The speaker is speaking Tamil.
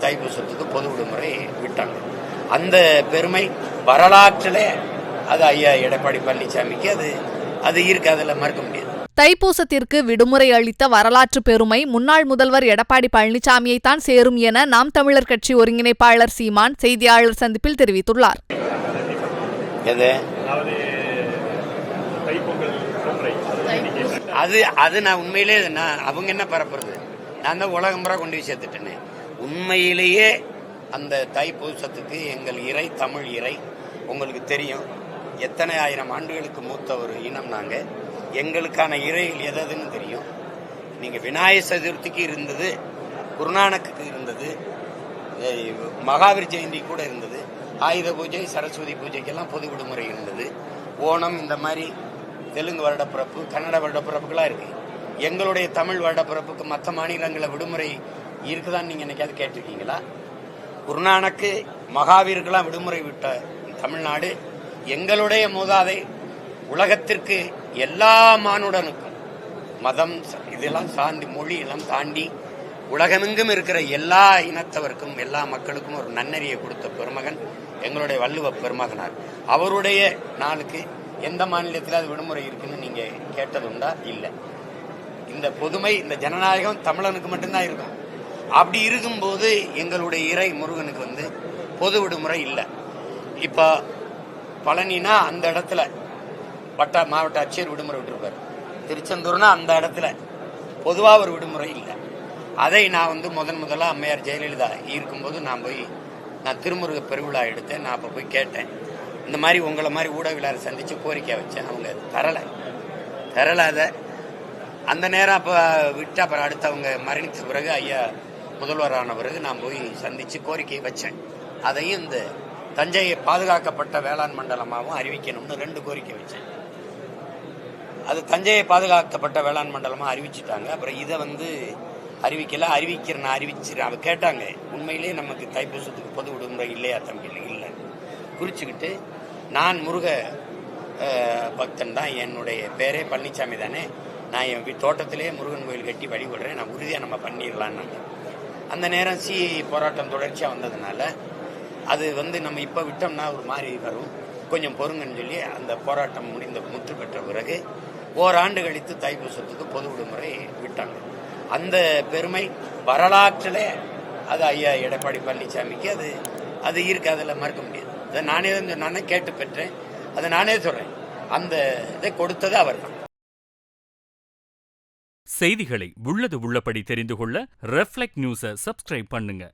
தைப்பூசத்துக்கு பொது விடுமுறை விட்டாங்க. அந்த பெருமை வரலாற்றில் அது ஐயா எடப்பாடி பழனிசாமிக்கு அது இருக்கு, அதில் மறுக்க முடியாது. தைப்பூசத்திற்கு விடுமுறை அளித்த வரலாற்று பெருமை முன்னாள் முதல்வர் எடப்பாடி பழனிசாமியைத்தான் சேரும் என நாம் தமிழர் கட்சி ஒருங்கிணைப்பாளர் சீமான் செய்தியாளர் சந்திப்பில் தெரிவித்துள்ளார். அது நான் உண்மையிலே அவங்க என்ன பரப்புறது, நான் தான் உலகம் பூரா கொண்டு போய் சேர்த்துட்டேனே. உண்மையிலேயே அந்த தைப்பூசத்துக்கு எங்கள் இறை தமிழ் இறை உங்களுக்கு தெரியும், எத்தனை ஆயிரம் ஆண்டுகளுக்கு மூத்த ஒரு இனம் நாங்கள். எங்களுக்கான இறைகள் எதுன்னு தெரியும். நீங்கள் விநாயகர் சதுர்த்திக்கு இருந்தது, குருநானக்கு இருந்தது, மகாவீர் ஜெயந்தி கூட இருந்தது, ஆயுத பூஜை சரஸ்வதி பூஜைக்கெல்லாம் பொது விடுமுறை இருந்தது. ஓணம் இந்த மாதிரி தெலுங்கு வருடப்பிறப்பு கன்னட வருடப்பிறப்புக்கெல்லாம் இருக்கு. எங்களுடைய தமிழ் வருடப்பிறப்புக்கு மற்ற மாநிலங்களில் விடுமுறை இருக்குதான்னு நீங்கள் என்னைக்காவது கேட்டிருக்கீங்களா? குருநானக்கு மகாவீருக்கெல்லாம் விடுமுறை விட்ட தமிழ்நாடு எங்களுடைய மூதாதை உலகத்திற்கு எல்லா மானுடனுக்கும் மதம் இதெல்லாம் சார்ந்து மொழி எல்லாம் தாண்டி உலகமெங்கும் இருக்கிற எல்லா இனத்தவருக்கும் எல்லா மக்களுக்கும் ஒரு நன்னறியை கொடுத்த பெருமகன் எங்களுடைய வள்ளுவ பெருமகனார். அவருடைய நாளுக்கு எந்த மாநிலத்தில் அது விடுமுறை இருக்குன்னு நீங்க கேட்டதுண்டா? இல்லை. இந்த பொதுமை இந்த ஜனநாயகம் தமிழனுக்கு மட்டும்தான் இருக்கும். அப்படி இருக்கும்போது எங்களுடைய இறை முருகனுக்கு பொது விடுமுறை இல்லை. இப்போ பழனினா அந்த இடத்துல மாவட்ட ஆட்சியர் விடுமுறை விட்டுருப்பார். திருச்செந்தூர்னா அந்த இடத்துல பொதுவாக ஒரு விடுமுறை இல்லை. அதை நான் முதலாக அம்மையார் ஜெயலலிதா இருக்கும்போது நான் திருமுருக பெருவிழா எடுத்தேன். நான் அப்போ போய் கேட்டேன், இந்த மாதிரி உங்களை மாதிரி ஊடகவியலாளரை சந்தித்து கோரிக்கை வச்சேன். அவங்க தரலை. அதை அந்த நேரம் அப்போ விட்டு அப்புறம் அடுத்து அவங்க மரணித்த பிறகு ஐயா முதல்வரான பிறகு நான் போய் சந்தித்து கோரிக்கை வச்சேன். அதையும் இந்த தஞ்சையை பாதுகாக்கப்பட்ட வேளாண் மண்டலமாகவும் அறிவிக்கணும்னு 2 கோரிக்கை வச்சேன். அது தஞ்சையை பாதுகாக்கப்பட்ட வேளாண் மண்டலமாக அறிவிச்சிட்டாங்க. அப்புறம் இதை அறிவிக்கிறேன். அவ கேட்டாங்க, உண்மையிலேயே நமக்கு தைப்பூசத்துக்கு பொது விடுமுறை இல்லையா தம்பி? இல்லை. குறிச்சுக்கிட்டு நான் முருக பக்தன் தான், என்னுடைய பேரே பழனிசாமி தானே, நான் என் தோட்டத்திலே முருகன் கோயில் கட்டி வழிபடுறேன், நான் உறுதியாக நம்ம பண்ணிடலான்னாங்க. அந்த நேரம் போராட்டம் தொடர்ச்சியாக வந்ததுனால அது நம்ம இப்போ விட்டோம்னா ஒரு மாதிரி வரும், கொஞ்சம் பொறுங்கன்னு சொல்லி அந்த போராட்டம் முற்று பெற்ற பிறகு ஓராண்டு கழித்து தைப்பூசத்துக்கு பொது விடுமுறை விட்டாங்க. அந்த பெருமை வரலாற்றில் அது ஐயா எடப்பாடி பழனிசாமிக்கு அது இருக்கு, அதில் மறுக்க முடியாது. அதை நானே கேட்டு பெற்றேன், அதை நானே சொல்றேன். அந்த இதை கொடுத்தது அவர் தான். செய்திகளை உள்ளது உள்ளபடி தெரிந்து கொள்ள ரெஃப்ளெக்ட் நியூஸை சப்ஸ்கிரைப் பண்ணுங்க.